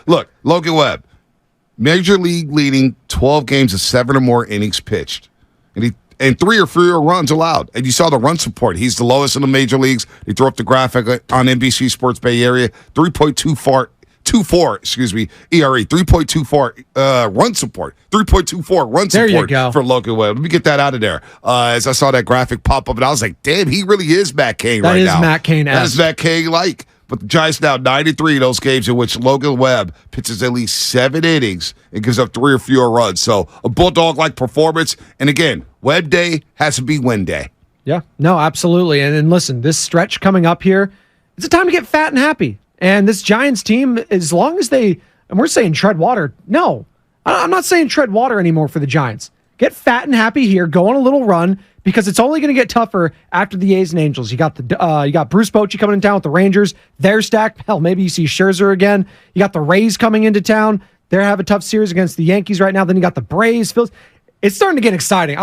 Look, Logan Webb, Major League leading 12 games of 7 or more innings pitched. And 3 or fewer runs allowed. And you saw the run support. He's the lowest in the major leagues. They threw up the graphic on NBC Sports Bay Area. 3.24 ERA, 3.24 run support. 3.24 run there support you go. for Logan Webb. Let me get that out of there. As I saw that graphic pop up, and I was like, damn, he really is Matt Cain right now. That is Matt Cain-esque. That is Matt Cain-like. But the Giants now 93 of those games in which Logan Webb pitches at least 7 innings and gives up 3 or fewer runs. So a Bulldog-like performance. And again, Webb Day has to be win day. Yeah, no, absolutely. And listen, this stretch coming up here, it's a time to get fat and happy. And this Giants team, as long as and we're saying tread water. No, I'm not saying tread water anymore for the Giants. Get fat and happy here. Go on a little run because it's only going to get tougher after the A's and Angels. You got Bruce Bochy coming in town with the Rangers. They're stacked. Hell, maybe you see Scherzer again. You got the Rays coming into town. They have a tough series against the Yankees right now. Then you got the Braves. Phillies. It's starting to get exciting.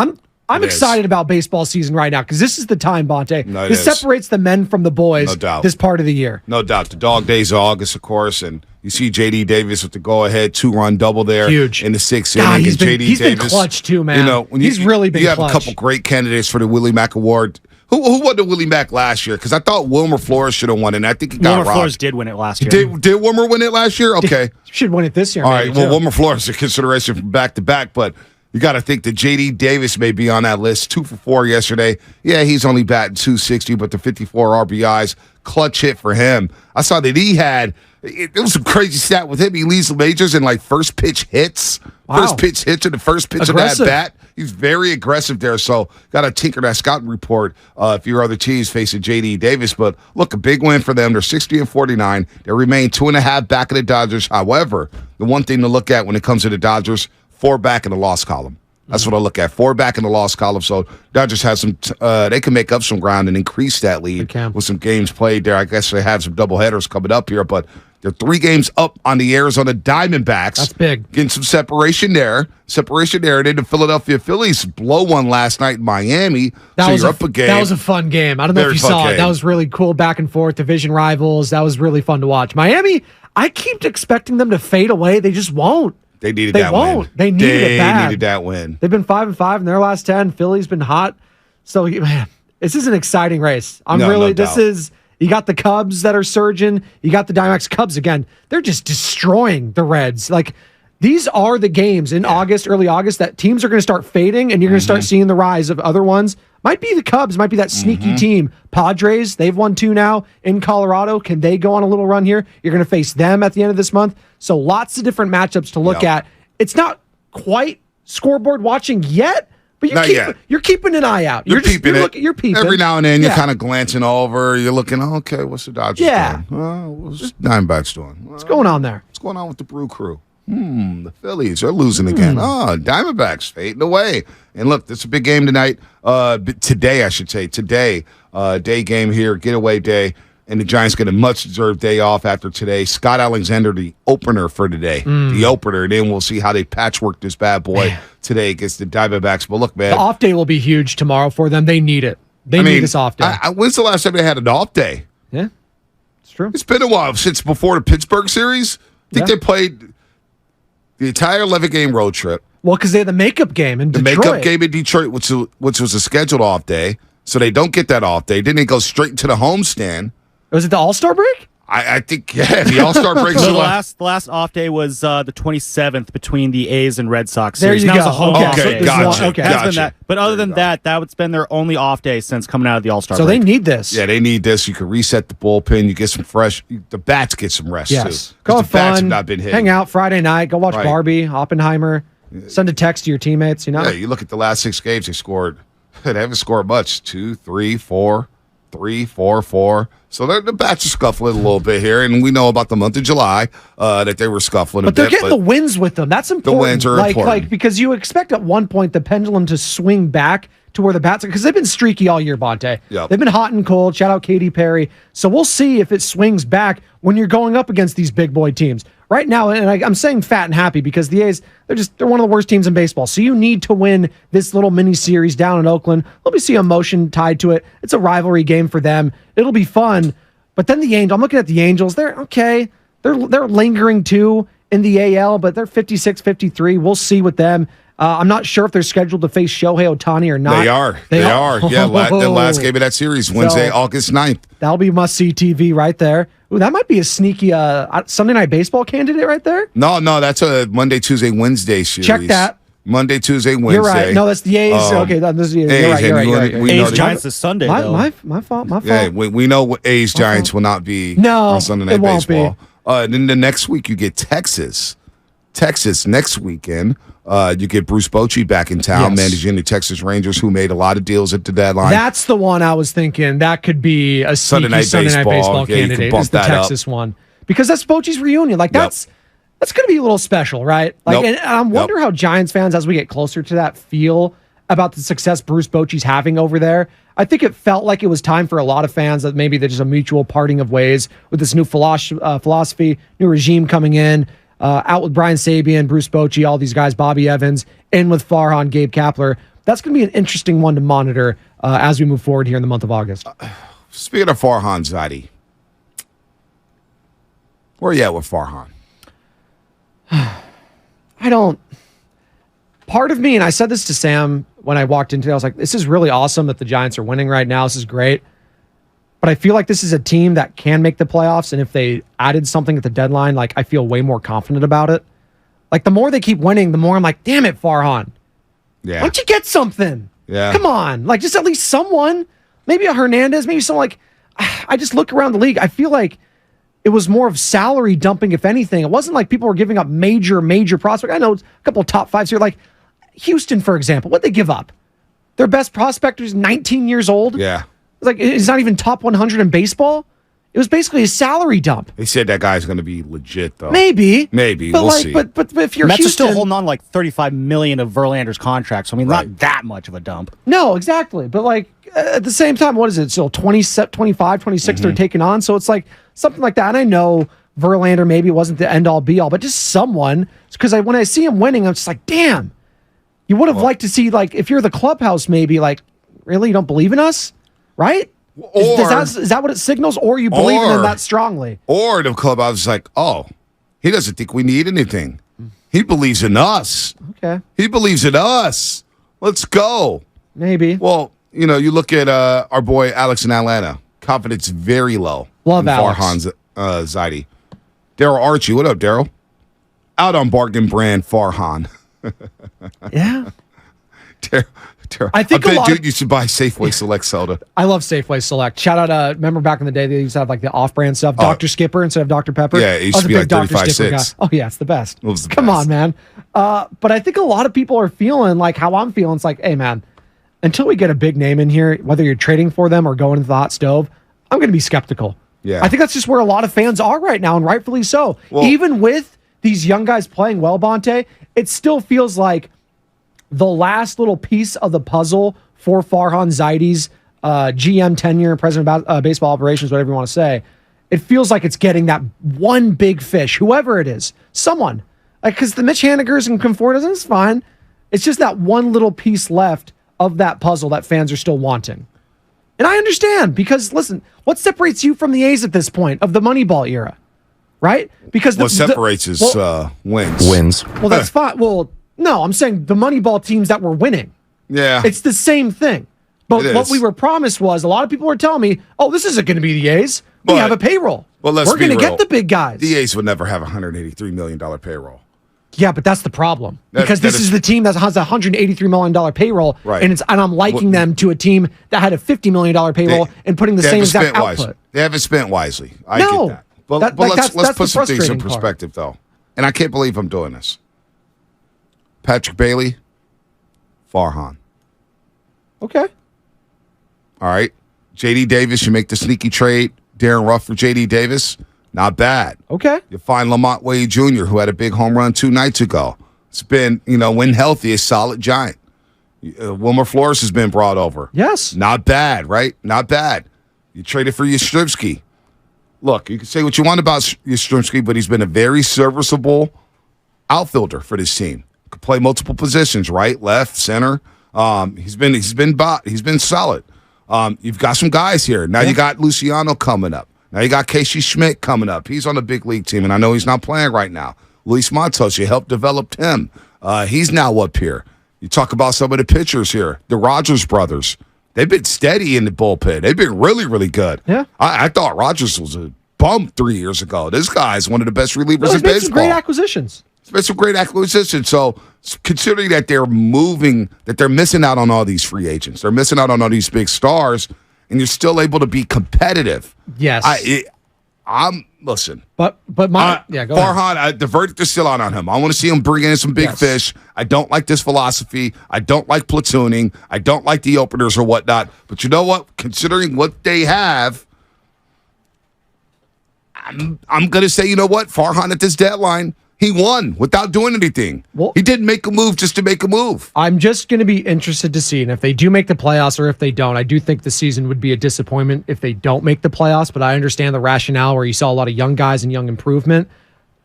I'm excited about baseball season right now because this is the time, Bonte. No, this separates the men from the boys. No doubt. This part of the year. No doubt. The dog days of August, of course, and you see J.D. Davis with the go-ahead 2-run double there. Huge. In the 6th God, inning. he's J.D. been clutch too, man. You know, he's really been clutch. You have a couple great candidates for the Willie Mack Award. Who won the Willie Mack last year? Because I thought Wilmer Flores should have won it, and I think he got Wilmer robbed. Flores did win it last year. Did Wilmer win it last year? Okay. Should win it this year. All right. Well, too. Wilmer Flores is a consideration from back-to-back, but you got to think that J.D. Davis may be on that list. 2 for 4 yesterday. Yeah, he's only batting .260, but the 54 RBIs, clutch hit for him. I saw that he had it was some crazy stat with him. He leads the majors in like first pitch hits. Wow. First pitch hits in the first pitch Aggressive. of that bat. He's very aggressive there. So got to tinker that scouting report if your other teams facing J.D. Davis. But look, a big win for them. They're 60-49. They remain 2.5 back of the Dodgers. However, the one thing to look at when it comes to the Dodgers, 4 back in the loss column. That's what I look at. 4 back in the loss column. So Dodgers have some. They can make up some ground and increase that lead with some games played there. I guess they have some doubleheaders coming up here, but they're 3 games up on the Arizona Diamondbacks. That's big. Getting some separation there. And then the Philadelphia Phillies blow one last night in Miami. You're up a game. That was a fun game. I don't know if you saw it. That was really cool. Back and forth, division rivals. That was really fun to watch. Miami, I keep expecting them to fade away. They just won't. They needed that win. They needed it bad. They needed that win. They've been 5-5 in their last 10. Philly's been hot. So, man, this is an exciting race. You got the Cubs that are surging. You got the Diamondbacks. Cubs, again, they're just destroying the Reds. Like, these are the games in August, early August, that teams are going to start fading, and you're going to start seeing the rise of other ones. Might be the Cubs, might be that sneaky team. Padres, they've won 2 now in Colorado. Can they go on a little run here? You're going to face them at the end of this month. So lots of different matchups to look at. It's not quite scoreboard watching yet, but you're keeping an eye out. You're peeping. Every now and then you're kind of glancing over. You're looking, okay, what's the Dodgers doing? What's the Diamondbacks doing? What's going on there? What's going on with the Brew Crew? The Phillies are losing again. Diamondbacks fading away. And look, this is a big game tonight. Today, I should say. Today, day game here, getaway day. And the Giants get a much-deserved day off after today. Scott Alexander, the opener for today. The opener. And then we'll see how they patchwork this bad boy today against the Diamondbacks. But look, man. The off day will be huge tomorrow for them. They need it. They need this off day. When's the last time they had an off day? Yeah, it's true. It's been a while since before the Pittsburgh series. I think they played the entire 11-game road trip. Well, because they had the makeup game in Detroit. The makeup game in Detroit, which was a scheduled off day. So they don't get that off day. Then they go straight into the homestand. Was it the All-Star break? I think, the All-Star break. So the last off day was the 27th between the A's and Red Sox series. There you go. Was a home okay, gotcha. Been that. But other than that would been their only off day since coming out of the All-Star break. So they need this. Yeah, they need this. You can reset the bullpen. You get some fresh. The bats get some rest, yes. too. Go have fun. Bats have not been hit. Hang out Friday night. Go watch Barbie, Oppenheimer. Send a text to your teammates, Yeah, you look at the last 6 games they scored. They haven't scored much. 2, 3, 4, 3, 4, 4. So the bats are scuffling a little bit here, and we know about the month of July that they were scuffling a bit. But they're getting the wins with them. That's important. The wins are important. Because you expect at one point the pendulum to swing back to where the bats are, because they've been streaky all year, Bonte. Yep. They've been hot and cold. Shout out Katy Perry. So we'll see if it swings back when you're going up against these big boy teams. Right now, and I'm saying fat and happy because the A's, they're one of the worst teams in baseball. So you need to win this little mini series down in Oakland. Let me see emotion tied to it. It's a rivalry game for them. It'll be fun. But then the Angels, I'm looking at the Angels. They're okay. they're lingering too in the AL, but they're 56-53. We'll see with them. I'm not sure if they're scheduled to face Shohei Ohtani or not. They are. Yeah, the last game of that series, Wednesday, August 9th. That'll be must-see TV right there. Ooh, that might be a sneaky Sunday Night Baseball candidate right there. No, that's a Monday, Tuesday, Wednesday series. Check that. Monday, Tuesday, Wednesday. You're right. No, that's the A's. Okay, this is, you're right. A's Giants this Sunday. My fault. Yeah, we know A's Giants will not be on Sunday Night Baseball. Then the next week you get Texas next weekend. You get Bruce Bochy back in town, managing the Texas Rangers, who made a lot of deals at the deadline. That's the one I was thinking. That could be a Sunday Night Baseball candidate. Is the Texas one, because that's Bochy's reunion. Like that's going to be a little special, right? Like, and I wonder how Giants fans, as we get closer to that, feel about the success Bruce Bochy's having over there. I think it felt like it was time for a lot of fans that maybe there's just a mutual parting of ways with this new philosophy, new regime coming in. Out with Brian Sabian, Bruce Bochy, all these guys, Bobby Evans, in with Farhan, Gabe Kapler. That's going to be an interesting one to monitor as we move forward here in the month of August. Speaking of Farhan Zaidi, where are you at with Farhan? Part of me, and I said this to Sam when I walked into it, I was like, this is really awesome that the Giants are winning right now. This is great. But I feel like this is a team that can make the playoffs, and if they added something at the deadline, like I feel way more confident about it. Like the more they keep winning, the more I'm like, damn it, Farhan. Yeah. Why don't you get something? Yeah. Come on. Like just at least someone, maybe a Hernandez, maybe someone like, I just look around the league. I feel like it was more of salary dumping, if anything. It wasn't like people were giving up major prospects. I know a couple of top fives here, like Houston, for example. What'd they give up? Their best prospector is 19 years old. Yeah. Like, it's not even top 100 in baseball. It was basically a salary dump. They said that guy's going to be legit, though. Maybe. But we'll see. But if you're Mets Houston, are still holding on like $35 million of Verlander's contract. So I mean, not that much of a dump. No, exactly. But like at the same time, what is it? Still 25, 26 they're taking on. So it's like something like that. And I know Verlander maybe wasn't the end all be all, but just someone. Because when I see him winning, I'm just like, damn. You would have liked to see, like, if you're the clubhouse, maybe like, really, you don't believe in us, right? Is that what it signals, or you believe in them that strongly? Or the clubhouse is like, oh, he doesn't think we need anything. He believes in us. Okay. He believes in us. Let's go. Maybe. Well, you look at our boy Alex in Atlanta. Confidence very low. Love Alex. Farhan Zaidi. Daryl Archie. What up, Daryl? Out on bargain brand Farhan. Yeah. I think a dude used to buy Safeway Select soda. I love Safeway Select. Shout out, remember back in the day they used to have like the off-brand stuff, Dr. Skipper instead of Dr. Pepper. Yeah, it used to be like 35 cents. Oh yeah, it's the best. Come on, man. But I think a lot of people are feeling like how I'm feeling. It's like, hey man, until we get a big name in here, whether you're trading for them or going into the hot stove, I'm going to be skeptical. Yeah. I think that's just where a lot of fans are right now, and rightfully so. Well, even with these young guys playing well, Bonte, it still feels like the last little piece of the puzzle for Farhan Zaidi's GM tenure, president of baseball operations, whatever you want to say. It feels like it's getting that one big fish, whoever it is, someone. Because the Mitch Hanigers and Confortas, it's fine. It's just that one little piece left of that puzzle that fans are still wanting. And I understand, because listen, what separates you from the A's at this point of the Moneyball era, right? Because what separates is wins. Well, that's fine. Well, no, I'm saying the Moneyball teams that were winning. Yeah. It's the same thing. But what we were promised was, a lot of people were telling me, oh, this isn't going to be the A's. We have a payroll. Well, we're going to get the big guys. The A's would never have a $183 million payroll. Yeah, but that's the problem. Because this is the team that has a $183 million payroll. Right. And I'm liking them to a team that had a $50 million payroll and putting the same exact output. They haven't spent wisely. I get that. But let's put some things in perspective, though. And I can't believe I'm doing this. Patrick Bailey, Farhan. Okay. All right. J.D. Davis, you make the sneaky trade. Darren Ruff for J.D. Davis. Not bad. Okay. You find Lamont Wade Jr., who had a big home run 2 nights ago. It's been, when healthy, a solid giant. Wilmer Flores has been brought over. Yes. Not bad, right? Not bad. You traded for Yastrzemski. Look, you can say what you want about Yastrzemski, but he's been a very serviceable outfielder for this team. Could play multiple positions, right, left, center. He's been solid. You've got some guys here. Now you got Luciano coming up. Now you got Casey Schmidt coming up. He's on the big league team, and I know he's not playing right now. Luis Matos, you helped develop him. He's now up here. You talk about some of the pitchers here. The Rogers brothers. They've been steady in the bullpen. They've been really, really good. Yeah. I thought Rogers was a bum 3 years ago. This guy's one of the best relievers in baseball. Some great acquisitions. It's been some great acquisitions. So considering that they're moving, that they're missing out on all these free agents, they're missing out on all these big stars, and you're still able to be competitive. Yes. Listen. But go ahead. Farhan, the verdict is still out on him. I want to see him bring in some big fish. I don't like this philosophy. I don't like platooning. I don't like the openers or whatnot. But you know what? Considering what they have, I'm going to say, you know what? Farhan at this deadline, he won without doing anything. Well, he didn't make a move just to make a move. I'm just going to be interested to see. And if they do make the playoffs or if they don't, I do think the season would be a disappointment if they don't make the playoffs. But I understand the rationale where you saw a lot of young guys and young improvement.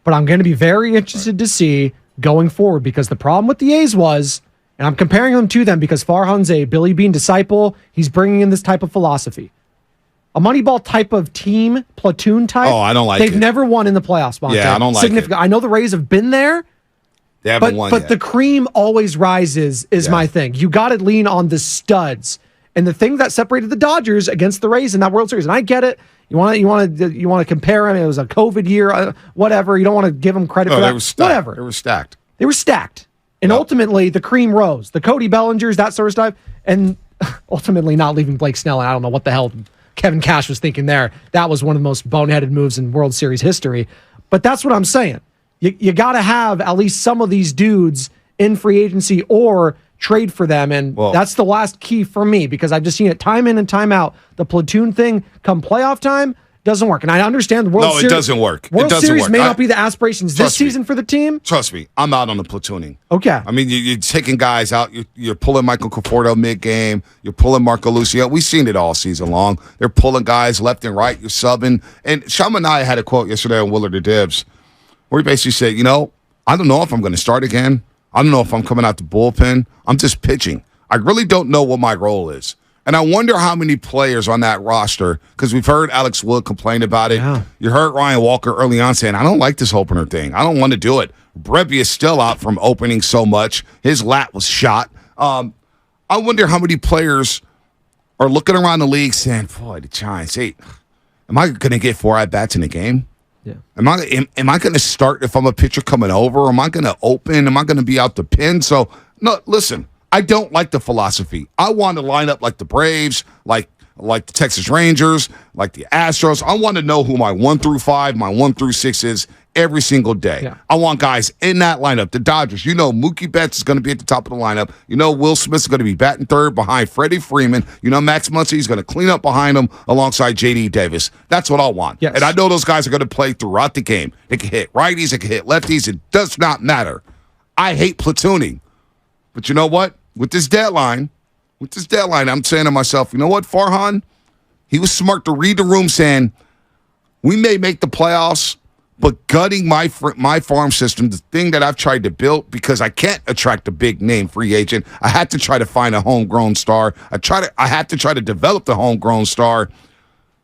But I'm going to be very interested to see going forward, because the problem with the A's was, and I'm comparing them to them because Farhan's a Billy Beane disciple. He's bringing in this type of philosophy. A Moneyball type of team, platoon type. Oh, I don't like They've it. never won in the playoffs, Monte. Yeah, I don't like Significant. it. I know the Rays have been there. They haven't won But yet. the cream always rises is my thing. You got to lean on the studs. And the thing that separated the Dodgers against the Rays in that World Series, and I get it. You want to compare them. It was a COVID year, whatever. You don't want to give them credit for that. They were stacked. Whatever. They were stacked. And ultimately, the cream rose. The Cody Bellingers, that sort of stuff. And ultimately not leaving Blake Snell. And I don't know what the hell Kevin Cash was thinking there. That was one of the most boneheaded moves in World Series history. But that's what I'm saying. You got to have at least some of these dudes in free agency or trade for them. And that's the last key for me, because I've just seen it time in and time out. The platoon thing come playoff time doesn't work. And I understand the World Series. No, it doesn't work. World Series may not be the aspirations this season for the team. Trust me, I'm out on the platooning. Okay. I mean, you're taking guys out. You're pulling Michael Conforto mid-game. You're pulling Marco Lucio. We've seen it all season long. They're pulling guys left and right. You're subbing. And Shama and I had a quote yesterday on Willard the Dibs where he basically said, I don't know if I'm going to start again. I don't know if I'm coming out the bullpen. I'm just pitching. I really don't know what my role is. And I wonder how many players on that roster, because we've heard Alex Wood complain about it. Yeah. You heard Ryan Walker early on saying, I don't like this opener thing. I don't want to do it. Brebby is still out from opening so much. His lat was shot. I wonder how many players are looking around the league saying, boy, the Giants, hey, am I going to get 4 at-bats in a game? Yeah. Am I going to start if I'm a pitcher coming over? Am I going to open? Am I going to be out the pin? So, no, listen. I don't like the philosophy. I want to line up like the Braves, like the Texas Rangers, like the Astros. I want to know who my 1 through 5, my 1 through 6 is every single day. Yeah. I want guys in that lineup. The Dodgers, Mookie Betts is going to be at the top of the lineup. Will Smith's going to be batting third behind Freddie Freeman. Max Muncy is going to clean up behind him alongside J.D. Davis. That's what I want. Yes. And I know those guys are going to play throughout the game. They can hit righties, they can hit lefties. It does not matter. I hate platooning. But you know what? With this deadline, I'm saying to myself, you know what, Farhan? He was smart to read the room saying, we may make the playoffs, but gutting my farm system, the thing that I've tried to build, because I can't attract a big name free agent. I had to try to find a homegrown star. I had to try to develop the homegrown star.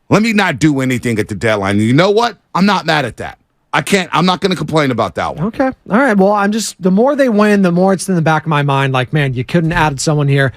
Let me not do anything at the deadline. And you know what? I'm not mad at that. I'm not going to complain about that one. Okay. All right. Well, the more they win, the more it's in the back of my mind. Like, man, you couldn't add someone here.